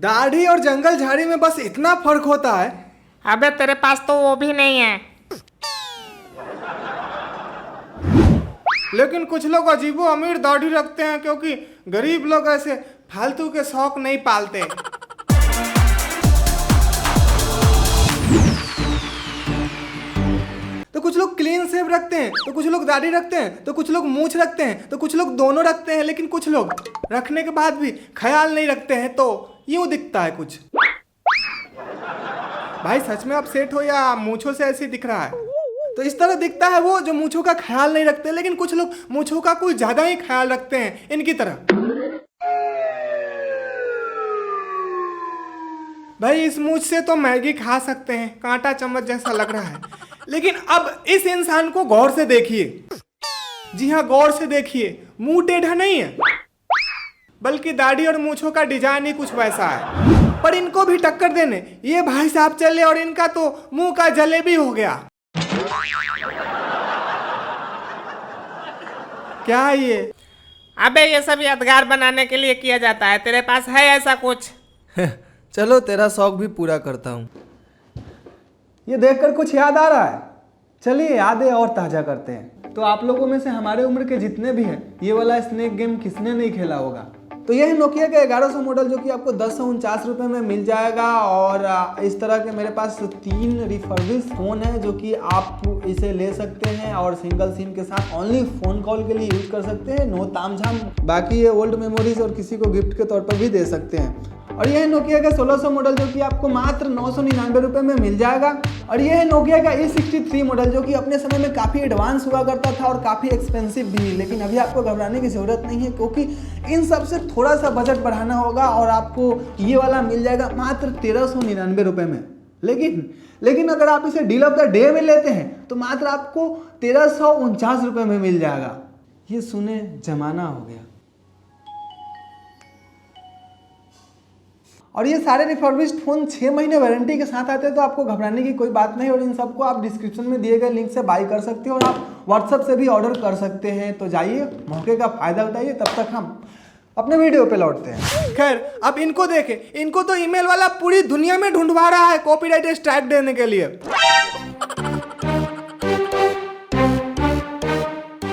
दाढ़ी और जंगल झाड़ी में बस इतना फर्क होता है। अबे तेरे पास तो वो भी नहीं है। लेकिन कुछ लोग अजीबो अमीर दाढ़ी रखते हैं क्योंकि गरीब लोग ऐसे फालतू के शौक नहीं पालते। तो कुछ लोग क्लीन शेव रखते हैं, तो कुछ लोग दाढ़ी रखते हैं, तो कुछ लोग मूंछ रखते हैं, तो कुछ लोग दोनों रखते हैं। लेकिन कुछ लोग रखने के बाद भी ख्याल नहीं रखते हैं, तो यूं दिखता है कुछ। भाई सच में आप सेट हो या मूंछों से ऐसे दिख रहा है? तो इस तरह दिखता है वो जो मूंछों का ख्याल नहीं रखते। लेकिन कुछ लोग मूंछों का कुछ ज्यादा ही ख्याल रखते हैं, इनकी तरह। भाई इस मूंछ से तो मैगी खा सकते हैं, कांटा चम्मच जैसा लग रहा है। लेकिन अब इस इंसान को गौर से देखिए। जी हाँ, गौर से देखिए। मुंह टेढ़ा नहीं है, बल्कि दाढ़ी और मूंछों का डिजाइन ही कुछ वैसा है। पर इनको भी टक्कर देने ये भाई साहब चले और इनका तो मुंह का जलेबी हो गया। क्या है ये? अबे ये सब यादगार बनाने के लिए किया जाता है। तेरे पास है ऐसा कुछ? चलो तेरा शौक भी पूरा करता हूँ। ये देखकर कुछ याद आ रहा है। चलिए यादें और ताज़ा करते हैं। तो आप लोगों में से हमारे उम्र के जितने भी हैं, ये वाला स्नेक गेम किसने नहीं खेला होगा? तो यह है नोकिया का 1100 मॉडल, जो कि आपको 1049 रुपये में मिल जाएगा। और इस तरह के मेरे पास 3 रिफर्बिश फ़ोन है, जो कि आप इसे ले सकते हैं और सिंगल सिम के साथ ओनली फ़ोन कॉल के लिए यूज कर सकते हैं, नो तामझाम। बाकी ये ओल्ड मेमोरीज और किसी को गिफ्ट के तौर पर भी दे सकते हैं। और यह है नोकिया का 1600 मॉडल, जो कि आपको मात्र 999 रुपये में मिल जाएगा। और यह है नोकिया का E63 मॉडल, जो कि अपने समय में काफ़ी एडवांस हुआ करता था और काफ़ी एक्सपेंसिव भी। लेकिन अभी आपको घबराने की ज़रूरत नहीं है, क्योंकि इन सब से थोड़ा सा बजट बढ़ाना होगा और आपको ये वाला मिल जाएगा मात्र 1399 रुपये में। लेकिन अगर आप इसे डील ऑफ द डे में लेते हैं तो मात्र आपको 1349 रुपये में मिल जाएगा। ये सुने जमाना हो गया। और ये सारे रिफर्बिश्ड फ़ोन 6 महीने वारंटी के साथ आते हैं, तो आपको घबराने की कोई बात नहीं। और इन सबको आप डिस्क्रिप्शन में दिए गए लिंक से बाई कर सकते हो और आप व्हाट्सएप से भी ऑर्डर कर सकते हैं। तो जाइए, मौके का फ़ायदा उठाइए। तब तक हम अपने वीडियो पे लौटते हैं। खैर, अब इनको देखें। इनको तो ईमेल वाला पूरी दुनिया में ढूंढवा रहा है कॉपीराइट स्ट्राइक देने के लिए।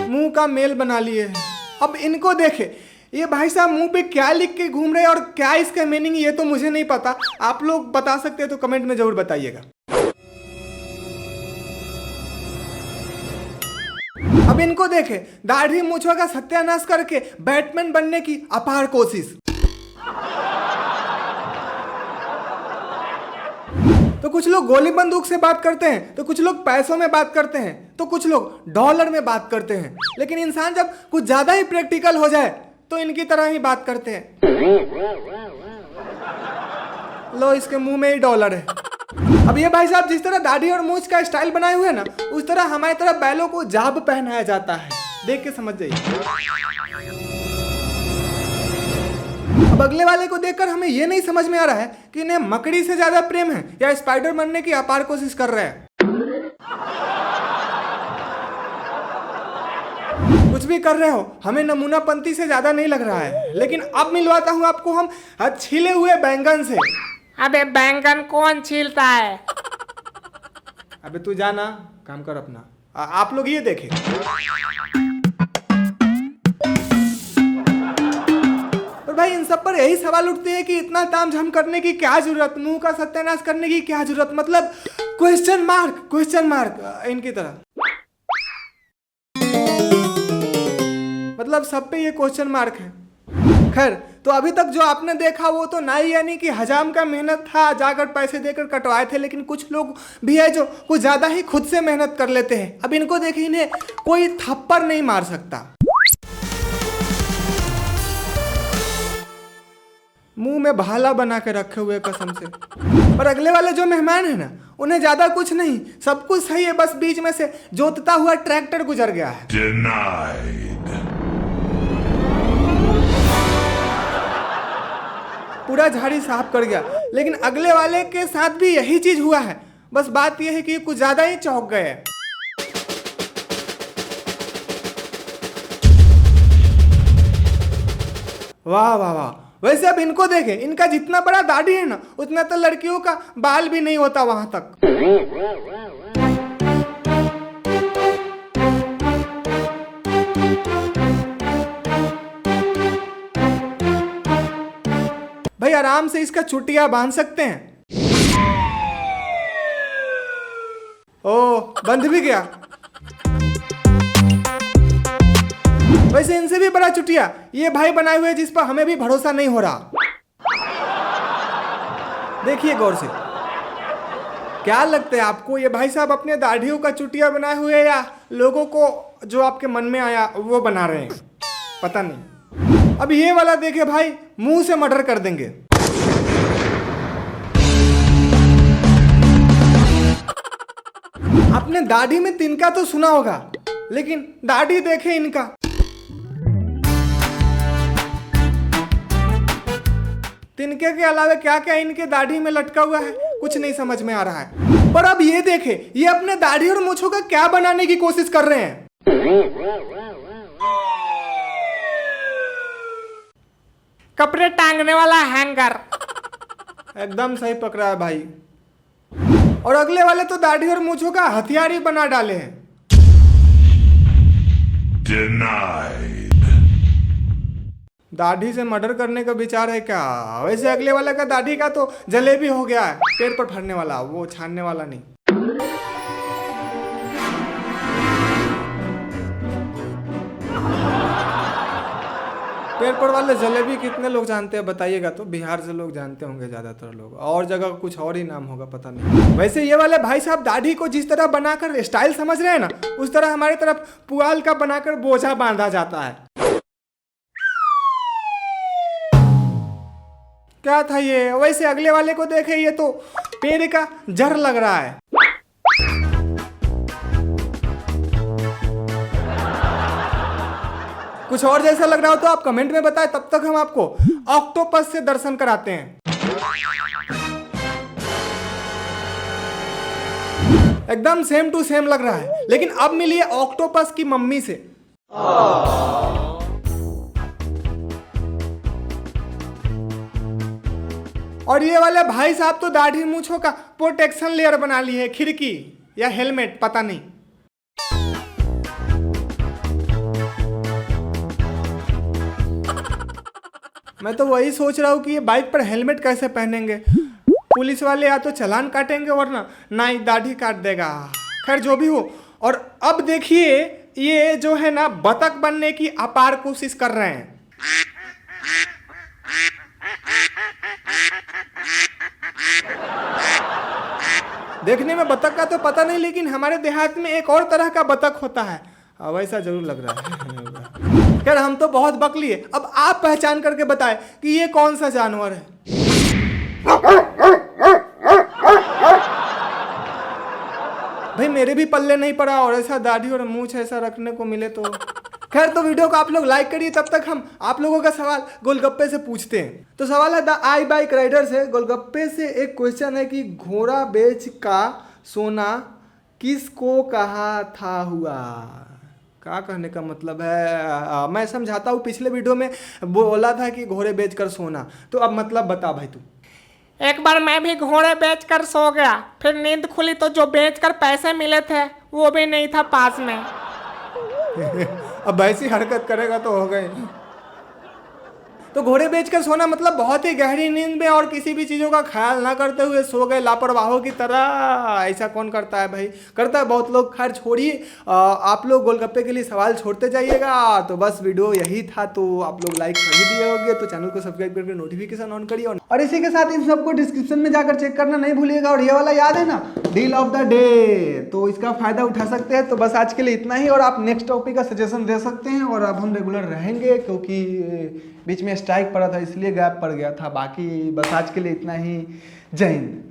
मुंह का मेल बना लिए हैं। अब इनको देखें। ये भाई साहब मुंह पे क्या लिख के घूम रहे हैं और क्या इसका मीनिंग, ये तो मुझे नहीं पता। आप लोग बता सकते हैं तो कमेंट में जरूर बताइएगा। अब इनको देखें। दाढ़ी मूंछों का सत्यानाश करके बैटमैन बनने की अपार कोशिश। तो कुछ लोग गोली बंदूक से बात करते हैं, तो कुछ लोग पैसों में बात करते हैं, तो कुछ लोग डॉलर में बात करते हैं। लेकिन इंसान जब कुछ ज्यादा ही प्रैक्टिकल हो जाए तो इनकी तरह ही बात करते हैं। लो, इसके मुंह में ही डॉलर है। अब ये भाई साहब जिस तरह दाढ़ी और मूंछ का स्टाइल बनाए हुए हैं ना, उस तरह हमारी तरफ बैलों को जाब पहनाया जाता है। देख के समझ जाइए। अब अगले वाले को देखकर हमें यह नहीं समझ में आ रहा है कि इन्हें मकड़ी से ज्यादा प्रेम है या स्पाइडर बनने की अपार कोशिश कर रहे हैं। कुछ भी कर रहे हो, हमें नमूनापंती से ज्यादा नहीं लग रहा है। लेकिन अब मिलवाता हूं आपको हम छिले हुए बैंगन से। अबे बैंगन कौन छीलता है? अबे तू जाना, काम कर अपना। आप लोग ये देखें। और भाई इन सब पर यही सवाल उठते हैं कि इतना तामझाम करने की क्या जरूरत, मुंह का सत्यानाश करने की क्या जरूरत, मतलब क्वेश्चन मार्क इनकी तरह। मतलब सब पे ये क्वेश्चन मार्क है। खैर, तो अभी तक जो आपने देखा वो तो नाई यानी कि हजाम का मेहनत था, जाकर पैसे देकर कटवाए थे। लेकिन कुछ लोग भी है जो कुछ ज्यादा ही खुद से मेहनत कर लेते हैं। अब इनको देखिए, इन्हें कोई थप्पड़ नहीं मार सकता। मुंह में भाला बना के रखे हुए कसम से। पर अगले वाले जो मेहमान है ना, उन्हें ज्यादा कुछ नहीं, सब कुछ सही है, बस बीच में से जोतता हुआ ट्रैक्टर गुजर गया है। पूरा झाड़ी साफ कर गया। लेकिन अगले वाले के साथ भी यही चीज हुआ है, बस बात यह है कि कुछ ज्यादा ही चौंक गए। वाह वाह वाह, वैसे अब इनको देखे, इनका जितना बड़ा दाढ़ी है ना उतना तो लड़कियों का बाल भी नहीं होता वहां तक। भाई आराम से इसका चुटिया बांध सकते हैं। ओ बंद भी गया। वैसे इनसे भी बड़ा चुटिया ये भाई बनाए हुए जिस पर हमें भी भरोसा नहीं हो रहा। देखिए गौर से, क्या लगता है आपको ये भाई साहब अपने दाढ़ियों का चुटिया बनाए हुए या लोगों को जो आपके मन में आया वो बना रहे हैं? पता नहीं। अब ये वाला देखे भाई मुंह से मर्डर कर देंगे। आपने दाढ़ी में तिनका तो सुना होगा, लेकिन दाढ़ी देखे इनका। तिनके के अलावा क्या क्या इनके दाढ़ी में लटका हुआ है कुछ नहीं समझ में आ रहा है। पर अब ये देखे, ये अपने दाढ़ी और मूंछों का क्या बनाने की कोशिश कर रहे हैं। कपड़े टांगने वाला हैंगर। एकदम सही पकड़ा है भाई। और अगले वाले तो दाढ़ी और मूंछों का हथियार ही बना डाले हैं। Denied. दाढ़ी से मर्डर करने का विचार है क्या? वैसे अगले वाले का दाढ़ी का तो जलेबी हो गया है, पेट पर फटने वाला, वो छानने वाला नहीं। पेट पर वाले जलेबी कितने लोग जानते हैं बताइएगा तो। बिहार से लोग जानते होंगे ज्यादातर लोग, और जगह कुछ और ही नाम होगा पता नहीं। वैसे ये वाले भाई साहब दाढ़ी को जिस तरह बनाकर स्टाइल समझ रहे हैं ना, उस तरह हमारी तरफ पुआल का बनाकर बोझा बांधा जाता है। क्या था ये? वैसे अगले वाले को देखे, ये तो पेड़ का जड़ लग रहा है। कुछ और जैसा लग रहा हो तो आप कमेंट में बताएं, तब तक हम आपको ऑक्टोपस से दर्शन कराते हैं। एकदम सेम टू सेम लग रहा है, लेकिन अब मिलिए ऑक्टोपस की मम्मी से। और ये वाले भाई साहब तो दाढ़ी मूंछों का प्रोटेक्शन लेयर बना ली है, खिड़की या हेलमेट पता नहीं। मैं तो वही सोच रहा हूँ कि ये बाइक पर हेलमेट कैसे पहनेंगे। पुलिस वाले या तो चालान काटेंगे वरना ना ही दाढ़ी काट देगा। खैर जो भी हो। और अब देखिए ये जो है ना बतख बनने की अपार कोशिश कर रहे हैं। देखने में बतख का तो पता नहीं, लेकिन हमारे देहात में एक और तरह का बतख होता है, वैसा जरूर लग रहा है। खैर हम तो बहुत बक लिए, अब आप पहचान करके बताएं कि ये कौन सा जानवर है। भाई मेरे भी पल्ले नहीं पड़ा, और ऐसा दाढ़ी और मूंछ ऐसा रखने को मिले तो। खैर तो वीडियो को आप लोग लाइक करिए, तब तक हम आप लोगों का सवाल गोलगप्पे से पूछते हैं। तो सवाल है द आई बाइक राइडर से। गोलगप्पे से एक क्वेश्चन है कि घोड़ा बेच का सोना किसको कहा था हुआ? क्या कहने का मतलब है? मैं समझाता हूँ। पिछले वीडियो में बोला था कि घोड़े बेचकर सोना, तो अब मतलब बता भाई तू। एक बार मैं भी घोड़े बेचकर सो गया, फिर नींद खुली तो जो बेचकर पैसे मिले थे वो भी नहीं था पास में। अब ऐसी हरकत करेगा तो हो गए। तो घोड़े बेचकर सोना मतलब बहुत ही गहरी नींद में और किसी भी चीज़ों का ख्याल ना करते हुए सो गए लापरवाहों की तरह। ऐसा कौन करता है भाई? करता है बहुत लोग। खैर छोड़िए, आप लोग गोलगप्पे के लिए सवाल छोड़ते जाइएगा। तो बस वीडियो यही था, तो आप लोग लाइक कर ही दिए होंगे, तो चैनल को सब्सक्राइब करके नोटिफिकेशन ऑन करिए। और इसी के साथ इन सबको डिस्क्रिप्शन में जाकर चेक करना नहीं भूलिएगा। और ये वाला याद है ना, डील ऑफ द डे, तो इसका फायदा उठा सकते हैं। तो बस आज के लिए इतना ही, और आप नेक्स्ट टॉपिक का सजेशन दे सकते हैं। और अब हम रेगुलर रहेंगे, क्योंकि बीच में स्ट्राइक पड़ा था इसलिए गैप पड़ गया था। बाकी बस आज के लिए इतना ही। जय हिंद।